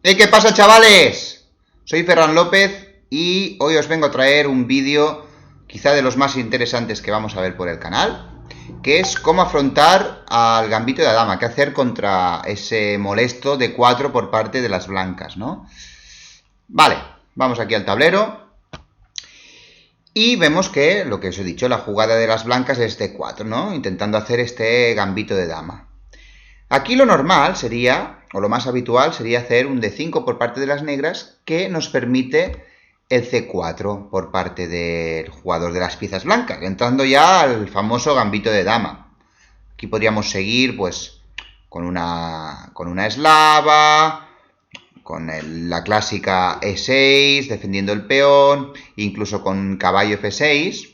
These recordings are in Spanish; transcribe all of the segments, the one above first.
¿Qué pasa, chavales? Soy Ferran López y hoy os vengo a traer un vídeo quizá de los más interesantes que vamos a ver por el canal, que es cómo afrontar al gambito de dama, qué hacer contra ese molesto D4 por parte de las blancas, ¿no? Vale, vamos aquí al tablero y vemos que, lo que os he dicho, la jugada de las blancas es D4, ¿no? Intentando hacer este gambito de dama. Aquí lo normal sería, o lo más habitual, sería hacer un D5 por parte de las negras que nos permite el C4 por parte del jugador de las piezas blancas, entrando ya al famoso gambito de dama. Aquí podríamos seguir pues con una eslava, con la clásica E6, defendiendo el peón, incluso con caballo F6,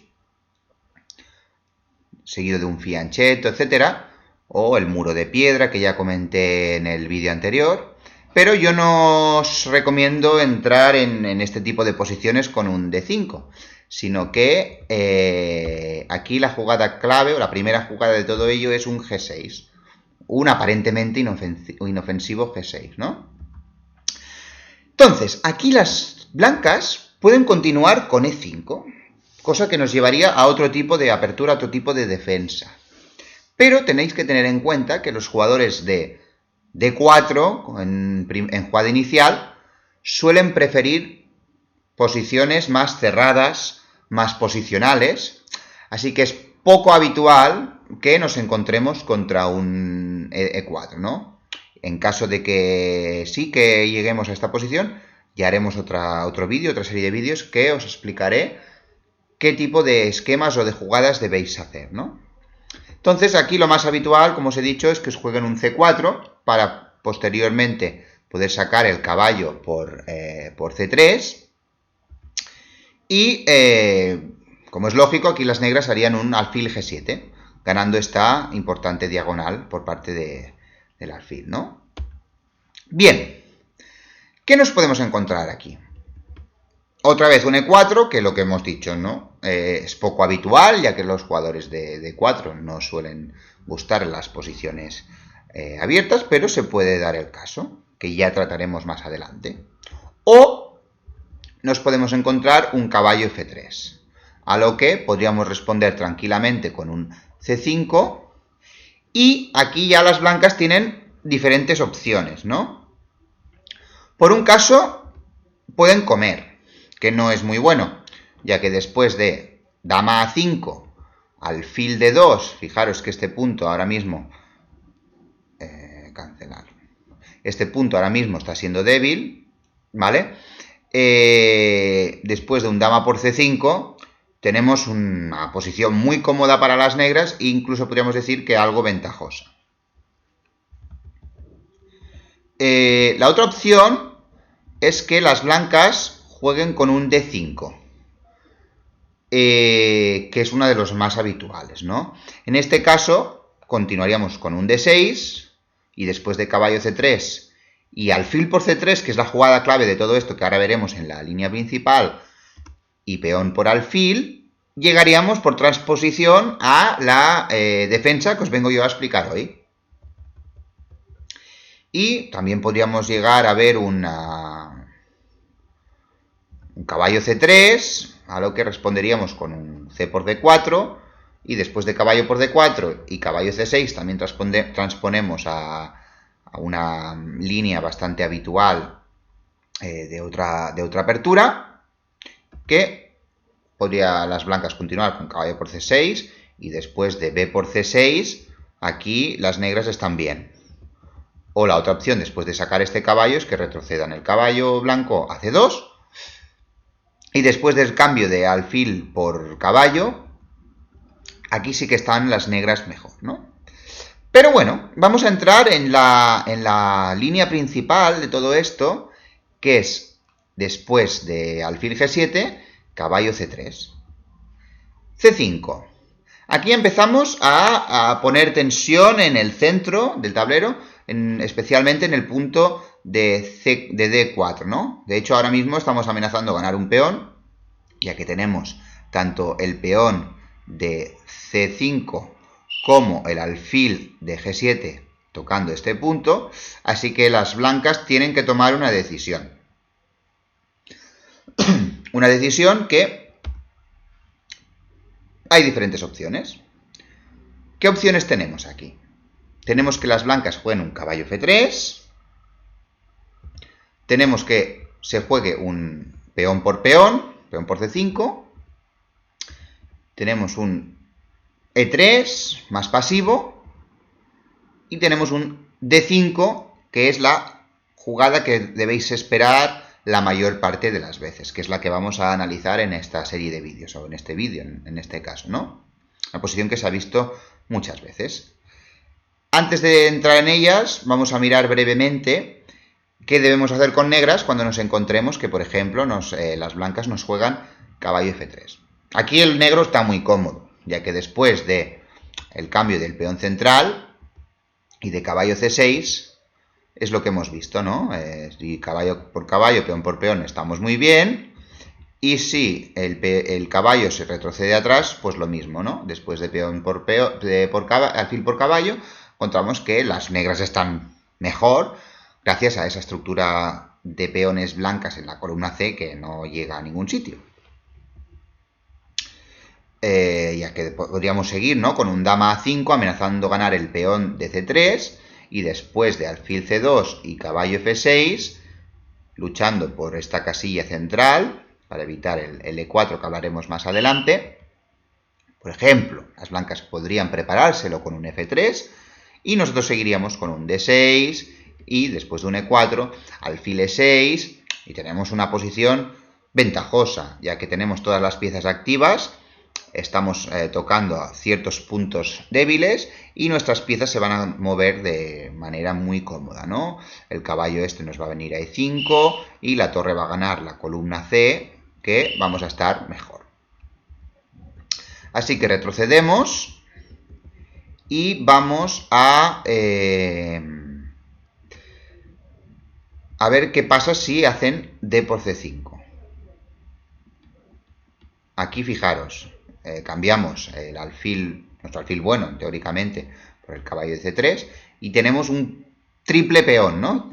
seguido de un fianchetto, etcétera, o el muro de piedra que ya comenté en el vídeo anterior, pero yo no os recomiendo entrar en este tipo de posiciones con un D5, sino que aquí la jugada clave o la primera jugada de todo ello es un G6, un aparentemente inofensivo G6, ¿no? Entonces, aquí las blancas pueden continuar con E5, cosa que nos llevaría a otro tipo de apertura, a otro tipo de defensa. Pero tenéis que tener en cuenta que los jugadores de D4 en jugada inicial suelen preferir posiciones más cerradas, más posicionales, así que es poco habitual que nos encontremos contra un E4, ¿no? En caso de que sí que lleguemos a esta posición, ya haremos otro vídeo, otra serie de vídeos que os explicaré qué tipo de esquemas o de jugadas debéis hacer, ¿no? Entonces aquí lo más habitual, como os he dicho, es que os jueguen un C4 para posteriormente poder sacar el caballo por C3 y, como es lógico, aquí las negras harían un alfil G7, ganando esta importante diagonal por parte del alfil, ¿no? Bien, ¿qué nos podemos encontrar aquí? Otra vez un E4, que lo que hemos dicho, ¿no? Es poco habitual, ya que los jugadores de D4 no suelen gustar las posiciones abiertas, pero se puede dar el caso, que ya trataremos más adelante. O nos podemos encontrar un caballo F3, a lo que podríamos responder tranquilamente con un C5, y aquí ya las blancas tienen diferentes opciones, ¿no? Por un caso, pueden comer, que no es muy bueno, ya que después de dama A5, alfil D2, fijaros que este punto ahora mismo, cancelar, este punto ahora mismo está siendo débil, ¿vale? Después de un dama por C5, tenemos una posición muy cómoda para las negras e incluso podríamos decir que algo ventajosa. La otra opción es que las blancas jueguen con un D5, que es uno de los más habituales, ¿no? En este caso, continuaríamos con un D6, y después de caballo C3 y alfil por C3, que es la jugada clave de todo esto, que ahora veremos en la línea principal, y peón por alfil, llegaríamos por transposición a la defensa que os vengo yo a explicar hoy. Y también podríamos llegar a ver un caballo C3, a lo que responderíamos con un C por D4, y después de caballo por D4 y caballo C6 también transponemos a una línea bastante habitual de otra apertura, que podría las blancas continuar con caballo por C6, y después de B por C6, aquí las negras están bien. O la otra opción, después de sacar este caballo, es que retrocedan el caballo blanco a C2, y después del cambio de alfil por caballo, aquí sí que están las negras mejor, ¿no? Pero bueno, vamos a entrar en la línea principal de todo esto, que es después de alfil G7, caballo C3. C5. Aquí empezamos a poner tensión en el centro del tablero, especialmente en el punto de D4, ¿no? De hecho, ahora mismo estamos amenazando ganar un peón, ya que tenemos tanto el peón de C5 como el alfil de G7 tocando este punto, así que las blancas tienen que tomar una decisión. Una decisión que hay diferentes opciones. ¿Qué opciones tenemos aquí? Tenemos que las blancas jueguen un caballo F3, tenemos que se juegue un peón por C5, tenemos un E3 más pasivo y tenemos un D5, que es la jugada que debéis esperar la mayor parte de las veces, que es la que vamos a analizar en esta serie de vídeos, o en este vídeo, en este caso, ¿no? Una posición que se ha visto muchas veces. Antes de entrar en ellas, vamos a mirar brevemente qué debemos hacer con negras cuando nos encontremos que, por ejemplo, las blancas nos juegan caballo F3. Aquí el negro está muy cómodo, ya que después de el cambio del peón central y de caballo C6, es lo que hemos visto, ¿no? Si caballo por caballo, peón por peón, estamos muy bien. Y si el caballo se retrocede atrás, pues lo mismo, ¿no? Después de peón por peón, alfil por caballo, encontramos que las negras están mejor, gracias a esa estructura de peones blancas en la columna C que no llega a ningún sitio. Ya que podríamos seguir, ¿no?, con un dama A5 amenazando ganar el peón de C3, y después de alfil C2 y caballo F6, luchando por esta casilla central, para evitar el E4 que hablaremos más adelante. Por ejemplo, las blancas podrían preparárselo con un F3, y nosotros seguiríamos con un D6, y después de un E4, alfil E6, y tenemos una posición ventajosa, ya que tenemos todas las piezas activas, estamos tocando a ciertos puntos débiles y nuestras piezas se van a mover de manera muy cómoda, ¿no? El caballo este nos va a venir a E5 y la torre va a ganar la columna C, que vamos a estar mejor. Así que retrocedemos y vamos a ver qué pasa si hacen D por C5. Aquí fijaros, cambiamos el alfil, nuestro alfil bueno, teóricamente, por el caballo de C3, y tenemos un triple peón, ¿no?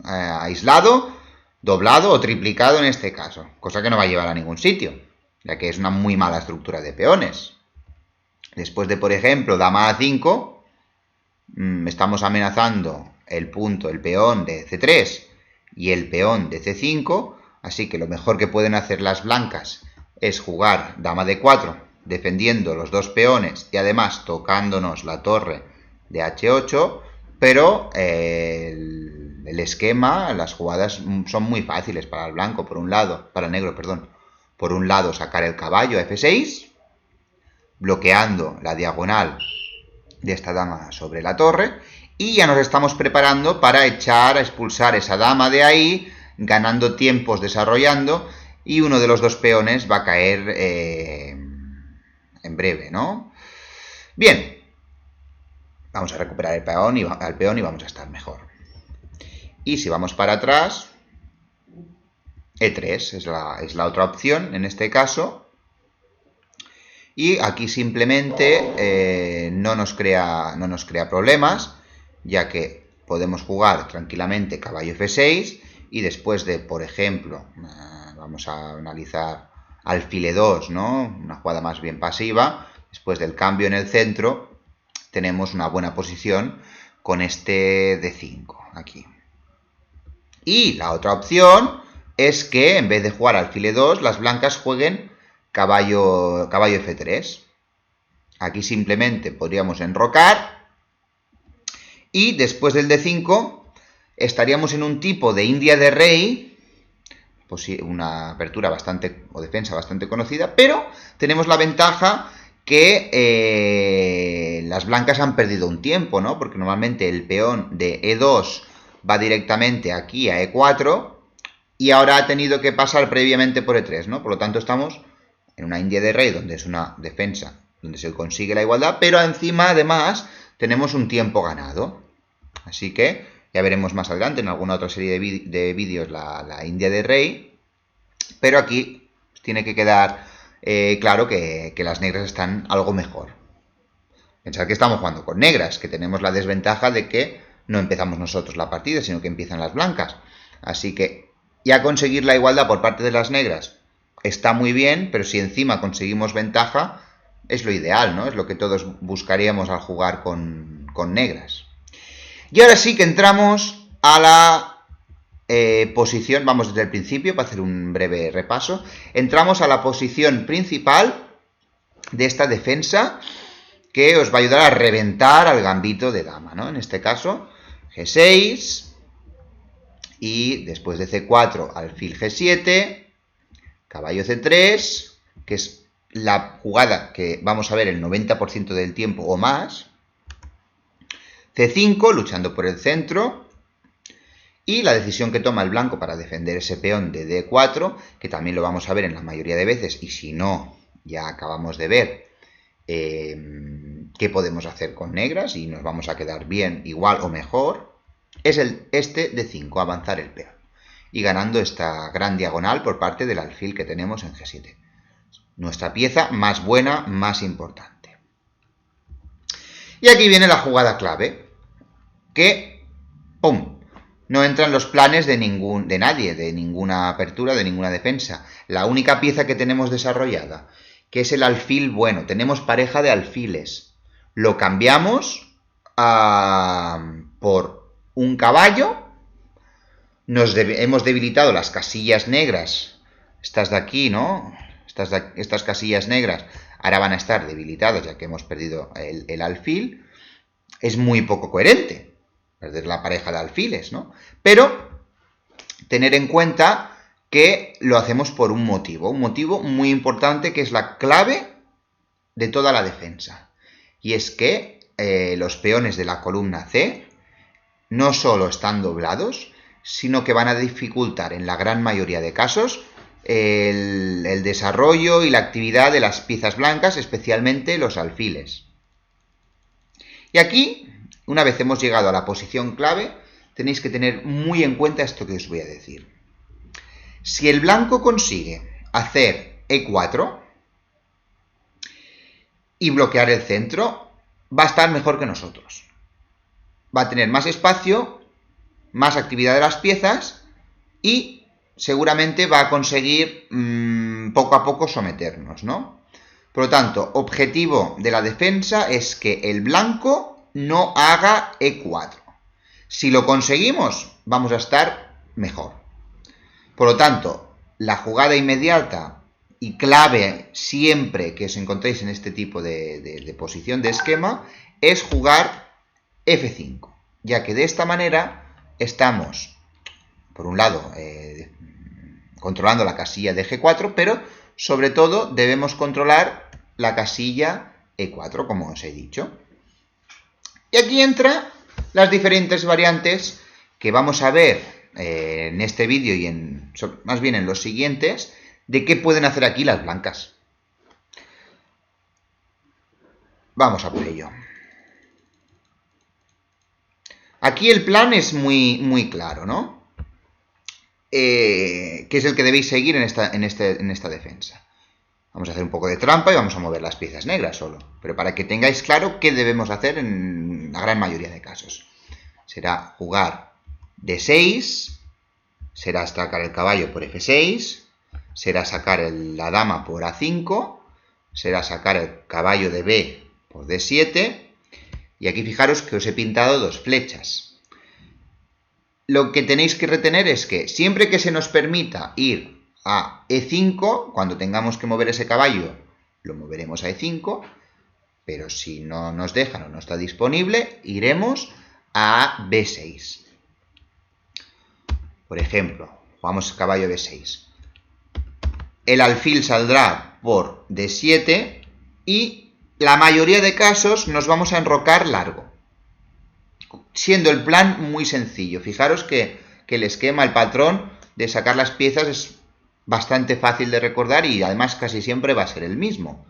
Aislado, doblado o triplicado en este caso, cosa que no va a llevar a ningún sitio, ya que es una muy mala estructura de peones. Después de, por ejemplo, dama A5, estamos amenazando el punto, el peón de C3 y el peón de C5, así que lo mejor que pueden hacer las blancas es jugar dama D4, defendiendo los dos peones y además tocándonos la torre de H8, pero el esquema, las jugadas son muy fáciles para el blanco, para el negro, perdón. Por un lado, sacar el caballo a F6, bloqueando la diagonal de esta dama sobre la torre, y ya nos estamos preparando para echar a expulsar esa dama de ahí, ganando tiempos desarrollando, y uno de los dos peones va a caer en breve, ¿no? Bien, vamos a recuperar el peón al peón y vamos a estar mejor. Y si vamos para atrás, E3 es la otra opción en este caso. Y aquí simplemente no nos crea problemas, ya que podemos jugar tranquilamente caballo F6 y después de, por ejemplo, vamos a analizar alfil E2, ¿no?, una jugada más bien pasiva, después del cambio en el centro, tenemos una buena posición con este D5 aquí. Y la otra opción es que en vez de jugar alfil E2, las blancas jueguen caballo F3. Aquí simplemente podríamos enrocar y después del D5 estaríamos en un tipo de India de rey, pues una apertura o defensa bastante conocida, pero tenemos la ventaja que las blancas han perdido un tiempo, ¿no? Porque normalmente el peón de E2 va directamente aquí a E4 y ahora ha tenido que pasar previamente por E3, ¿no? Por lo tanto estamos en una India de rey donde es una defensa, donde se consigue la igualdad, pero encima además tenemos un tiempo ganado. Así que ya veremos más adelante en alguna otra serie de vídeos la India de rey, pero aquí tiene que quedar claro que las negras están algo mejor. Pensad que estamos jugando con negras, que tenemos la desventaja de que no empezamos nosotros la partida, sino que empiezan las blancas. Así que ya conseguir la igualdad por parte de las negras está muy bien, pero si encima conseguimos ventaja, es lo ideal, ¿no? Es lo que todos buscaríamos al jugar con negras. Y ahora sí que entramos a la posición, vamos desde el principio para hacer un breve repaso. Entramos a la posición principal de esta defensa que os va a ayudar a reventar al gambito de dama, ¿no? En este caso, G6 y después de C4, alfil G7, caballo C3, que es la jugada que vamos a ver el 90% del tiempo o más, C5, luchando por el centro, y la decisión que toma el blanco para defender ese peón de D4, que también lo vamos a ver en la mayoría de veces, y si no, ya acabamos de ver qué podemos hacer con negras y nos vamos a quedar bien, igual o mejor, es este D5, avanzar el peón, y ganando esta gran diagonal por parte del alfil que tenemos en G7. Nuestra pieza más buena, más importante. Y aquí viene la jugada clave, que, ¡pum!, no entra en los planes de nadie, de ninguna apertura, de ninguna defensa. La única pieza que tenemos desarrollada, que es el alfil bueno, tenemos pareja de alfiles. Lo cambiamos por un caballo, hemos debilitado las casillas negras, estas de aquí, ¿no? Estas casillas negras ahora van a estar debilitadas ya que hemos perdido el alfil. Es muy poco coherente perder la pareja de alfiles, ¿no? Pero tener en cuenta que lo hacemos por un motivo muy importante que es la clave de toda la defensa. Y es que los peones de la columna C no solo están doblados, sino que van a dificultar en la gran mayoría de casos el desarrollo y la actividad de las piezas blancas, especialmente los alfiles. Y aquí, una vez hemos llegado a la posición clave, tenéis que tener muy en cuenta esto que os voy a decir. Si el blanco consigue hacer E4 y bloquear el centro, va a estar mejor que nosotros. Va a tener más espacio, más actividad de las piezas y seguramente va a conseguir poco a poco someternos, ¿no? Por lo tanto, objetivo de la defensa es que el blanco no haga E4. Si lo conseguimos, vamos a estar mejor. Por lo tanto, la jugada inmediata y clave siempre que os encontréis en este tipo de posición de esquema es jugar F5, ya que de esta manera estamos, por un lado, controlando la casilla de G4, pero sobre todo debemos controlar la casilla E4, como os he dicho. Y aquí entran las diferentes variantes que vamos a ver en este vídeo y más bien en los siguientes, de qué pueden hacer aquí las blancas. Vamos a por ello. Aquí el plan es muy claro, ¿no? Que es el que debéis seguir en esta defensa. Vamos a hacer un poco de trampa y vamos a mover las piezas negras solo. Pero para que tengáis claro qué debemos hacer en la gran mayoría de casos. Será jugar D6, será sacar el caballo por F6, será sacar la dama por A5, será sacar el caballo de B por D7. Y aquí fijaros que os he pintado dos flechas. Lo que tenéis que retener es que siempre que se nos permita ir a E5, cuando tengamos que mover ese caballo, lo moveremos a E5, pero si no nos dejan o no está disponible, iremos a B6. Por ejemplo, jugamos caballo B6. El alfil saldrá por D7 y la mayoría de casos nos vamos a enrocar largo, siendo el plan muy sencillo. Fijaros que el esquema, el patrón de sacar las piezas es bastante fácil de recordar y además casi siempre va a ser el mismo.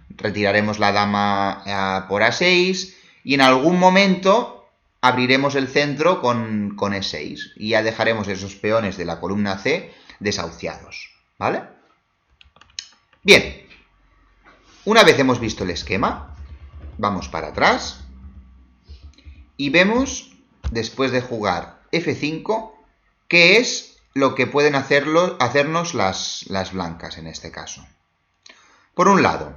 Retiraremos la dama por A6 y en algún momento abriremos el centro con E6 y ya dejaremos esos peones de la columna C desahuciados, ¿vale? Bien, una vez hemos visto el esquema, vamos para atrás y vemos, después de jugar F5, qué es lo que pueden hacernos las blancas en este caso. Por un lado,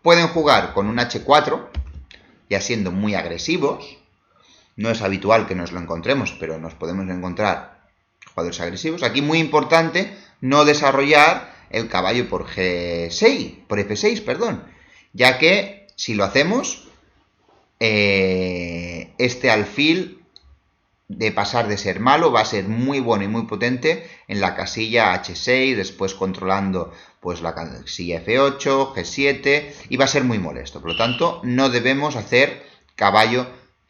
pueden jugar con un H4, ya siendo muy agresivos. No es habitual que nos lo encontremos, pero nos podemos encontrar jugadores agresivos. Aquí muy importante no desarrollar el caballo por F6, perdón, ya que si lo hacemos, este alfil, de pasar de ser malo, va a ser muy bueno y muy potente en la casilla H6, después controlando pues la casilla F8, G7, y va a ser muy molesto. Por lo tanto, no debemos hacer caballo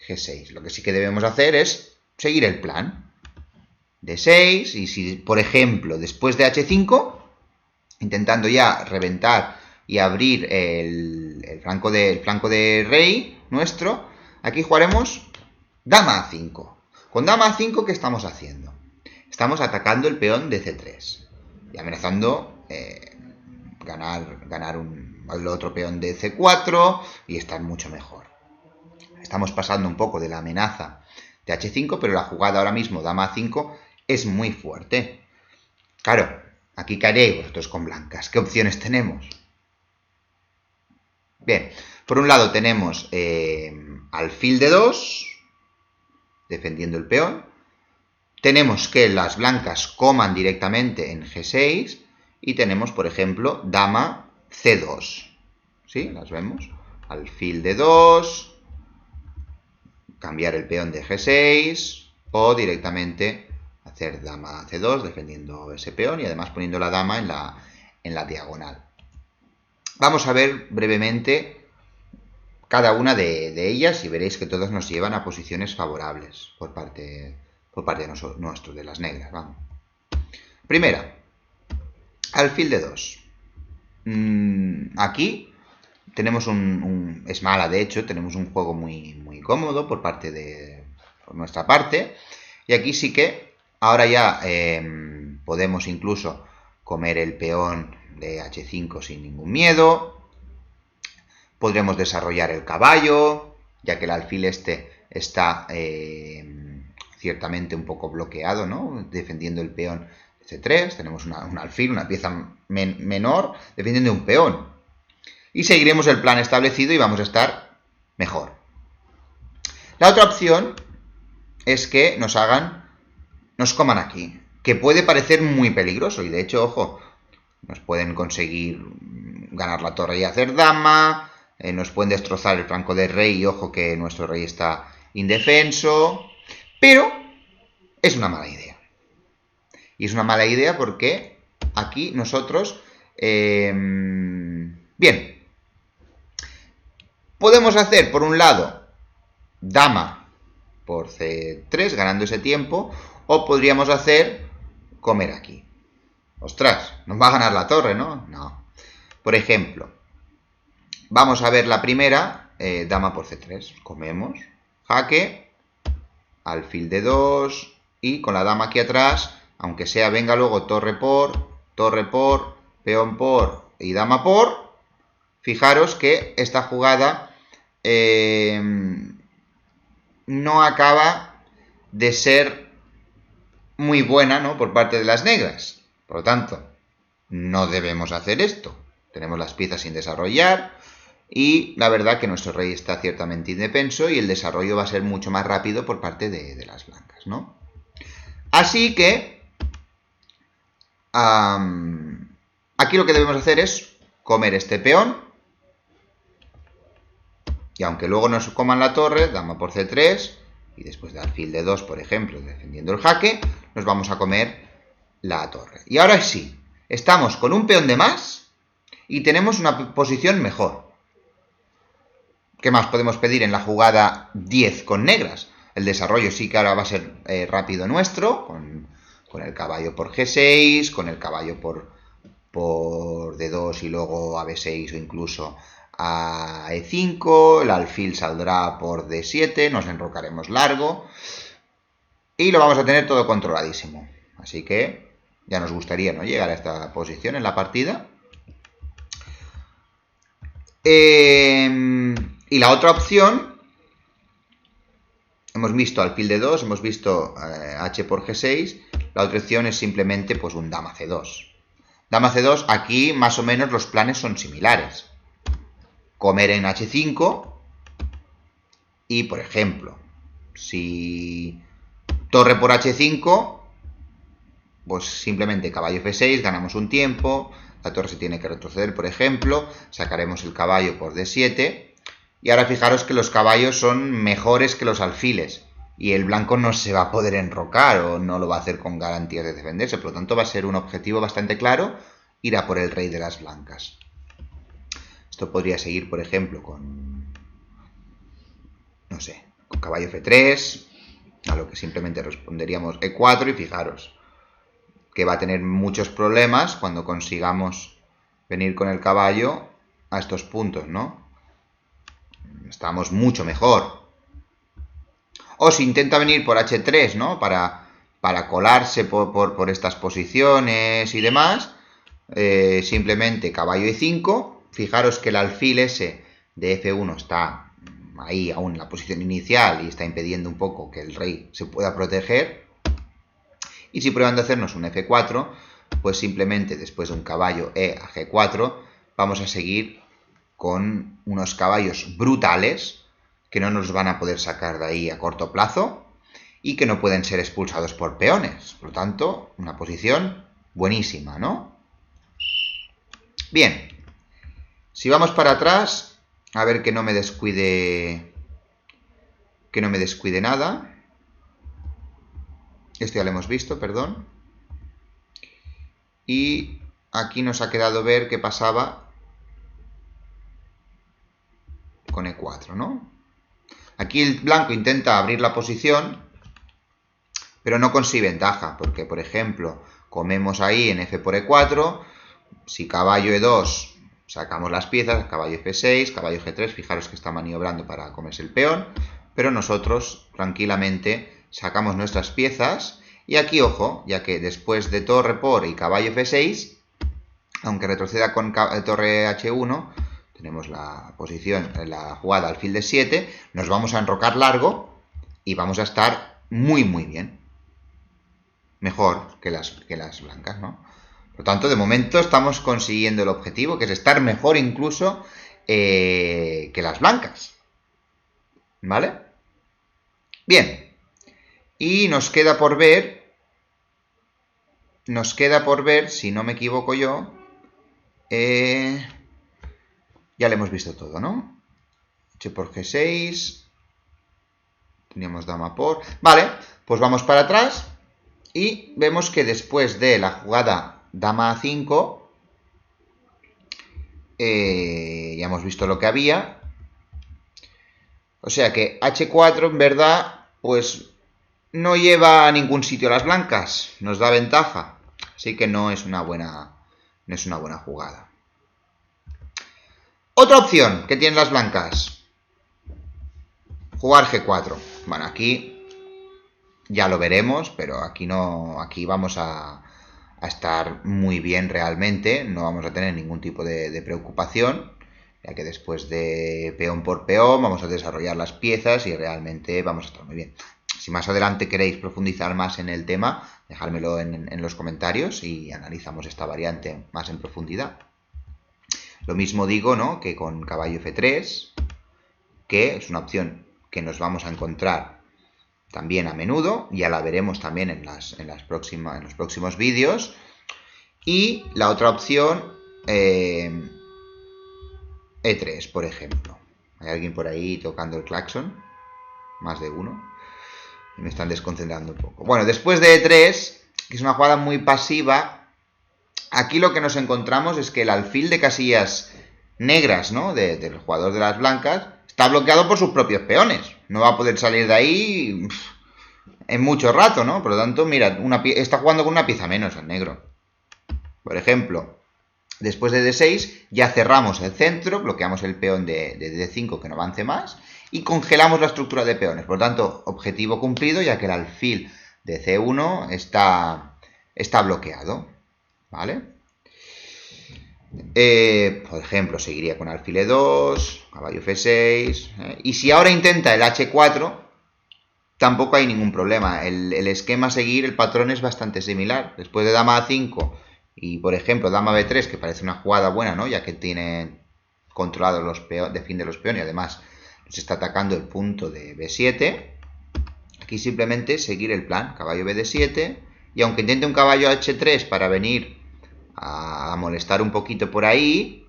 G6. Lo que sí que debemos hacer es seguir el plan. D6, y si, por ejemplo, después de H5, intentando ya reventar y abrir el flanco de rey nuestro, aquí jugaremos dama A5. Con dama A5, ¿qué estamos haciendo? Estamos atacando el peón de C3 y amenazando ganar el otro peón de C4 y estar mucho mejor. Estamos pasando un poco de la amenaza de H5, pero la jugada ahora mismo, dama A5, es muy fuerte. Claro, aquí caeréis vosotros con blancas. ¿Qué opciones tenemos? Bien, por un lado tenemos alfil de 2, defendiendo el peón. Tenemos que las blancas coman directamente en G6 y tenemos, por ejemplo, dama C2. ¿Sí? Las vemos. Alfil de 2, cambiar el peón de G6 o directamente hacer dama C2 defendiendo ese peón y además poniendo la dama en la diagonal. Vamos a ver brevemente cada una de ellas y veréis que todas nos llevan a posiciones favorables por parte nuestro, de las negras. Vamos. Primera, alfil de 2. Aquí tenemos es mala, de hecho, tenemos un juego muy cómodo por nuestra parte. Y aquí sí que ahora ya podemos incluso comer el peón de H5 sin ningún miedo. Podremos desarrollar el caballo, ya que el alfil está ciertamente un poco bloqueado, ¿no? Defendiendo el peón de C3. Tenemos un alfil, una pieza menor, defendiendo un peón. Y seguiremos el plan establecido y vamos a estar mejor. La otra opción es que nos coman aquí, que puede parecer muy peligroso y de hecho, ojo, nos pueden conseguir ganar la torre y hacer dama, nos pueden destrozar el flanco de rey y ojo que nuestro rey está indefenso, pero es una mala idea. Y es una mala idea porque aquí nosotros, bien, podemos hacer por un lado dama por C3 ganando ese tiempo, o podríamos hacer comer aquí. Ostras, nos va a ganar la torre, ¿no? No. Por ejemplo, vamos a ver la primera, dama por C3. Comemos, jaque, alfil de 2 y con la dama aquí atrás, aunque sea venga luego torre por, peón por y dama por, fijaros que esta jugada no acaba de ser muy buena, ¿no? Por parte de las negras. Por lo tanto, no debemos hacer esto. Tenemos las piezas sin desarrollar y la verdad que nuestro rey está ciertamente indefenso y el desarrollo va a ser mucho más rápido por parte de las blancas, ¿no? Así que aquí lo que debemos hacer es comer este peón y aunque luego nos coman la torre, dama por C3 y después de alfil de 2, por ejemplo, defendiendo el jaque, nos vamos a comer la torre. Y ahora sí, estamos con un peón de más y tenemos una posición mejor. ¿Qué más podemos pedir en la jugada 10 con negras? El desarrollo sí que ahora va a ser rápido nuestro, con el caballo por G6, con el caballo por D2 y luego a B6 o incluso a E5, el alfil saldrá por D7, nos enrocaremos largo y lo vamos a tener todo controladísimo. Así que Ya nos gustaría, ¿no?, llegar a esta posición en la partida. Y la otra opción, hemos visto alfil de 2, hemos visto h por g6. La otra opción es simplemente pues un dama c2. Dama c2, aquí más o menos los planes son similares. Comer en h5 y, por ejemplo, si torre por h5, pues simplemente caballo f6, ganamos un tiempo, la torre se tiene que retroceder, por ejemplo, sacaremos el caballo por d7, y ahora fijaros que los caballos son mejores que los alfiles, y el blanco no se va a poder enrocar o no lo va a hacer con garantías de defenderse, por lo tanto va a ser un objetivo bastante claro ir a por el rey de las blancas. Esto podría seguir, por ejemplo, con, no sé, con caballo f3, a lo que simplemente responderíamos e4, y fijaros que va a tener muchos problemas cuando consigamos venir con el caballo a estos puntos, ¿no? Estamos mucho mejor. O si intenta venir por h3, ¿no?, para colarse por estas posiciones y demás, simplemente caballo e5. Fijaros que el alfil ese de f1 está ahí aún en la posición inicial y está impidiendo un poco que el rey se pueda proteger. Y si prueban de hacernos un f4, pues simplemente después de un caballo e a g4 vamos a seguir con unos caballos brutales que no nos van a poder sacar de ahí a corto plazo y que no pueden ser expulsados por peones. Por lo tanto, una posición buenísima, ¿no? Bien, si vamos para atrás, a ver que no me descuide nada. Esto ya lo hemos visto, perdón. Y aquí nos ha quedado ver qué pasaba con e4, ¿no? Aquí el blanco intenta abrir la posición, pero no consigue ventaja, porque, por ejemplo, comemos ahí en f por e4, si caballo e2 sacamos las piezas, caballo f6, caballo g3, fijaros que está maniobrando para comerse el peón, pero nosotros tranquilamente sacamos nuestras piezas, y aquí, ojo, ya que después de torre por y caballo f6, aunque retroceda con torre h1, tenemos la posición, la jugada alfil de 7, nos vamos a enrocar largo y vamos a estar muy bien. Mejor que las blancas, ¿no? Por lo tanto, de momento estamos consiguiendo el objetivo, que es estar mejor incluso que las blancas. ¿Vale? Bien. Y nos queda por ver, si no me equivoco yo, ya lo hemos visto todo, ¿no? H por G6. Teníamos dama por... Vale, pues vamos para atrás y vemos que después de la jugada dama A5, ya hemos visto lo que había. O sea que H4 en verdad, pues no lleva a ningún sitio a las blancas, nos da ventaja. Así que no es una buena jugada. Otra opción que tienen las blancas, jugar G4. Bueno, aquí ya lo veremos, pero aquí no, aquí vamos a estar muy bien realmente, no vamos a tener ningún tipo de preocupación, ya que después de peón por peón vamos a desarrollar las piezas y realmente vamos a estar muy bien. Si más adelante queréis profundizar más en el tema, dejádmelo en los comentarios y analizamos esta variante más en profundidad. Lo mismo digo, ¿no?, que con caballo f3, que es una opción que nos vamos a encontrar también a menudo, ya la veremos también en los próximos vídeos. Y la otra opción, e3, por ejemplo. Hay alguien por ahí tocando el claxon, más de uno, y me están desconcentrando un poco. Bueno, después de e3, que es una jugada muy pasiva, aquí lo que nos encontramos es que el alfil de casillas negras, ¿no?, del jugador de las blancas, está bloqueado por sus propios peones. No va a poder salir de ahí en mucho rato, ¿no? Por lo tanto, mira, está jugando con una pieza menos el negro. Por ejemplo, después de d6 ya cerramos el centro, bloqueamos el peón de d5 que no avance más y congelamos la estructura de peones. Por lo tanto, objetivo cumplido, ya que el alfil de c1 está está bloqueado, ¿vale? Por ejemplo, seguiría con alfil E2, caballo F6, y si ahora intenta el H4, tampoco hay ningún problema. El esquema a seguir, el patrón es bastante similar. Después de dama A5 y, por ejemplo, dama B3, que parece una jugada buena, ¿no? Ya que tiene controlado los peones, defiende los peones y además nos está atacando el punto de B7. Aquí simplemente seguir el plan, caballo BD7, y aunque intente un caballo H3 para venir a molestar un poquito por ahí,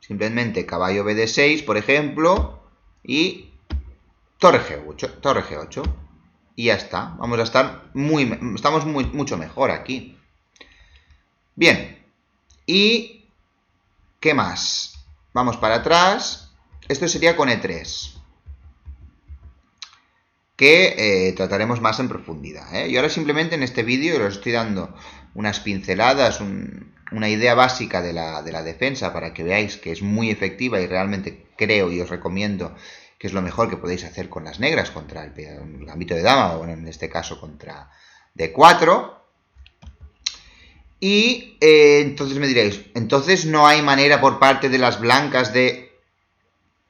simplemente caballo BD6, por ejemplo, y torre G8, y ya está. Vamos a estar estamos mucho mejor aquí. Bien, y ¿qué más? Vamos para atrás. Esto sería con E3, que trataremos más en profundidad, ¿eh? Y ahora simplemente en este vídeo os estoy dando unas pinceladas, una idea básica de la defensa para que veáis que es muy efectiva y realmente creo y os recomiendo que es lo mejor que podéis hacer con las negras contra el gambito de dama, o bueno, en este caso contra D4. Y entonces me diréis, entonces no hay manera por parte de las blancas de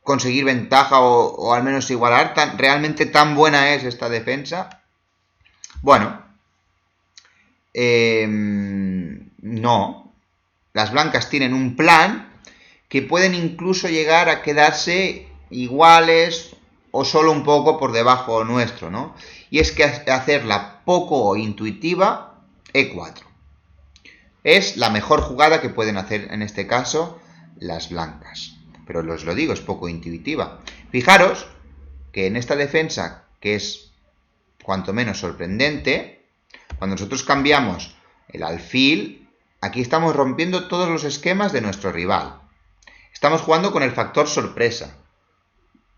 conseguir ventaja o al menos igualar. ¿Realmente tan buena es esta defensa? Bueno, no. Las blancas tienen un plan que pueden incluso llegar a quedarse iguales o solo un poco por debajo nuestro, ¿no? Y es que hacerla poco intuitiva, E4. Es la mejor jugada que pueden hacer en este caso las blancas. Pero os lo digo, es poco intuitiva. Fijaros que en esta defensa, que es cuanto menos sorprendente, cuando nosotros cambiamos el alfil, aquí estamos rompiendo todos los esquemas de nuestro rival. Estamos jugando con el factor sorpresa.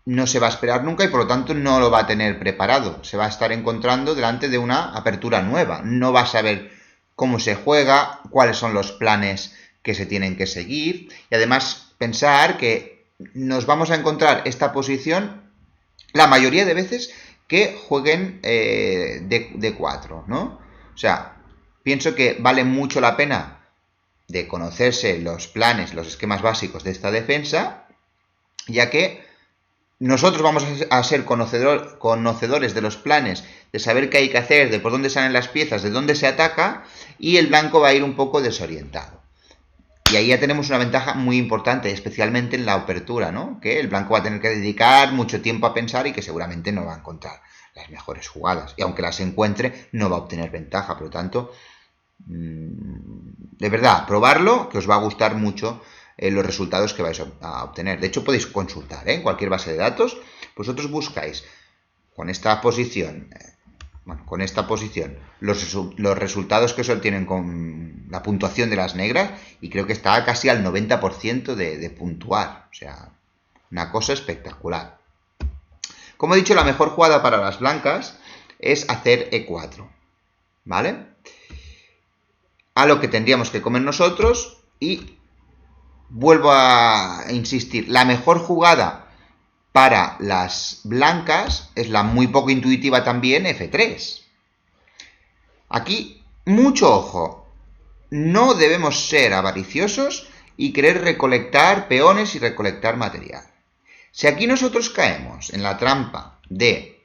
No se va a esperar nunca y por lo tanto no lo va a tener preparado. Se va a estar encontrando delante de una apertura nueva. No va a saber cómo se juega, cuáles son los planes que se tienen que seguir. Y además pensar que nos vamos a encontrar esta posición la mayoría de veces que jueguen de 4, ¿no? O sea, pienso que vale mucho la pena de conocerse los planes, los esquemas básicos de esta defensa, ya que nosotros vamos a ser conocedores de los planes, de saber qué hay que hacer, de por dónde salen las piezas, de dónde se ataca, y el blanco va a ir un poco desorientado. Y ahí ya tenemos una ventaja muy importante, especialmente en la apertura, ¿no? Que el blanco va a tener que dedicar mucho tiempo a pensar y que seguramente no va a encontrar las mejores jugadas. Y aunque las encuentre, no va a obtener ventaja. Por lo tanto, de verdad, probarlo, que os va a gustar mucho los resultados que vais a obtener. De hecho, podéis consultar en cualquier base de datos. Vosotros buscáis con esta posición, los resultados que se obtienen con la puntuación de las negras, y creo que está casi al 90% de puntuar. O sea, una cosa espectacular. Como he dicho, la mejor jugada para las blancas es hacer E4, ¿vale? A lo que tendríamos que comer nosotros, y vuelvo a insistir, la mejor jugada para las blancas es la muy poco intuitiva también, F3. Aquí, mucho ojo, no debemos ser avariciosos y querer recolectar peones y recolectar material. Si aquí nosotros caemos en la trampa de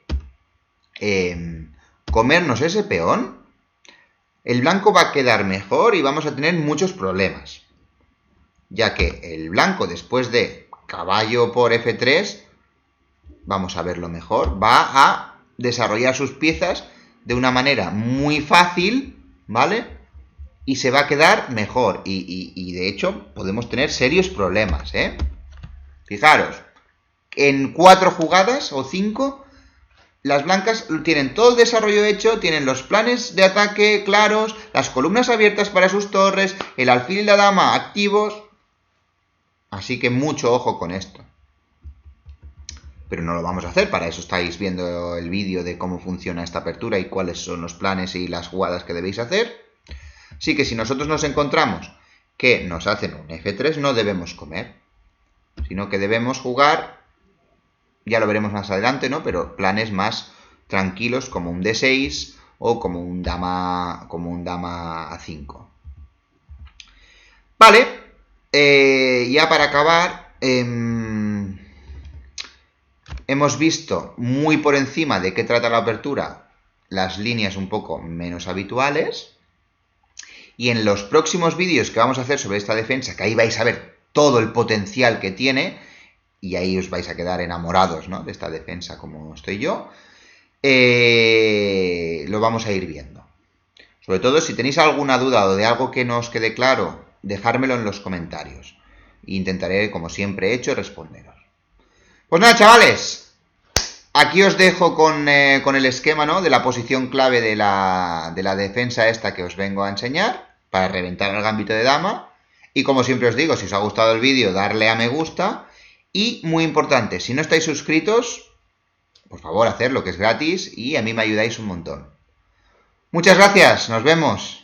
comernos ese peón, el blanco va a quedar mejor y vamos a tener muchos problemas, ya que el blanco, después de caballo por F3, vamos a verlo mejor, va a desarrollar sus piezas de una manera muy fácil, ¿vale? Y se va a quedar mejor, y de hecho podemos tener serios problemas, ¿eh? Fijaros, en 4 jugadas o 5, las blancas tienen todo el desarrollo hecho, tienen los planes de ataque claros, las columnas abiertas para sus torres, el alfil y la dama activos. Así que mucho ojo con esto. Pero no lo vamos a hacer, para eso estáis viendo el vídeo de cómo funciona esta apertura y cuáles son los planes y las jugadas que debéis hacer. Así que si nosotros nos encontramos que nos hacen un F3, no debemos comer, sino que debemos jugar, ya lo veremos más adelante, ¿no? Pero planes más tranquilos como un D6 o como un dama A5. Vale, ya para acabar, hemos visto muy por encima de qué trata la apertura las líneas un poco menos habituales. Y en los próximos vídeos que vamos a hacer sobre esta defensa, que ahí vais a ver todo el potencial que tiene, y ahí os vais a quedar enamorados, ¿no?, de esta defensa como estoy yo, lo vamos a ir viendo. Sobre todo, si tenéis alguna duda o de algo que no os quede claro, dejármelo en los comentarios. Intentaré, como siempre he hecho, responderos. Pues nada, chavales, aquí os dejo con el esquema, ¿no?, de la posición clave de la defensa esta que os vengo a enseñar para reventar el gambito de dama. Y como siempre os digo, si os ha gustado el vídeo, darle a me gusta. Y muy importante, si no estáis suscritos, por favor, hacedlo, que es gratis y a mí me ayudáis un montón. Muchas gracias, nos vemos.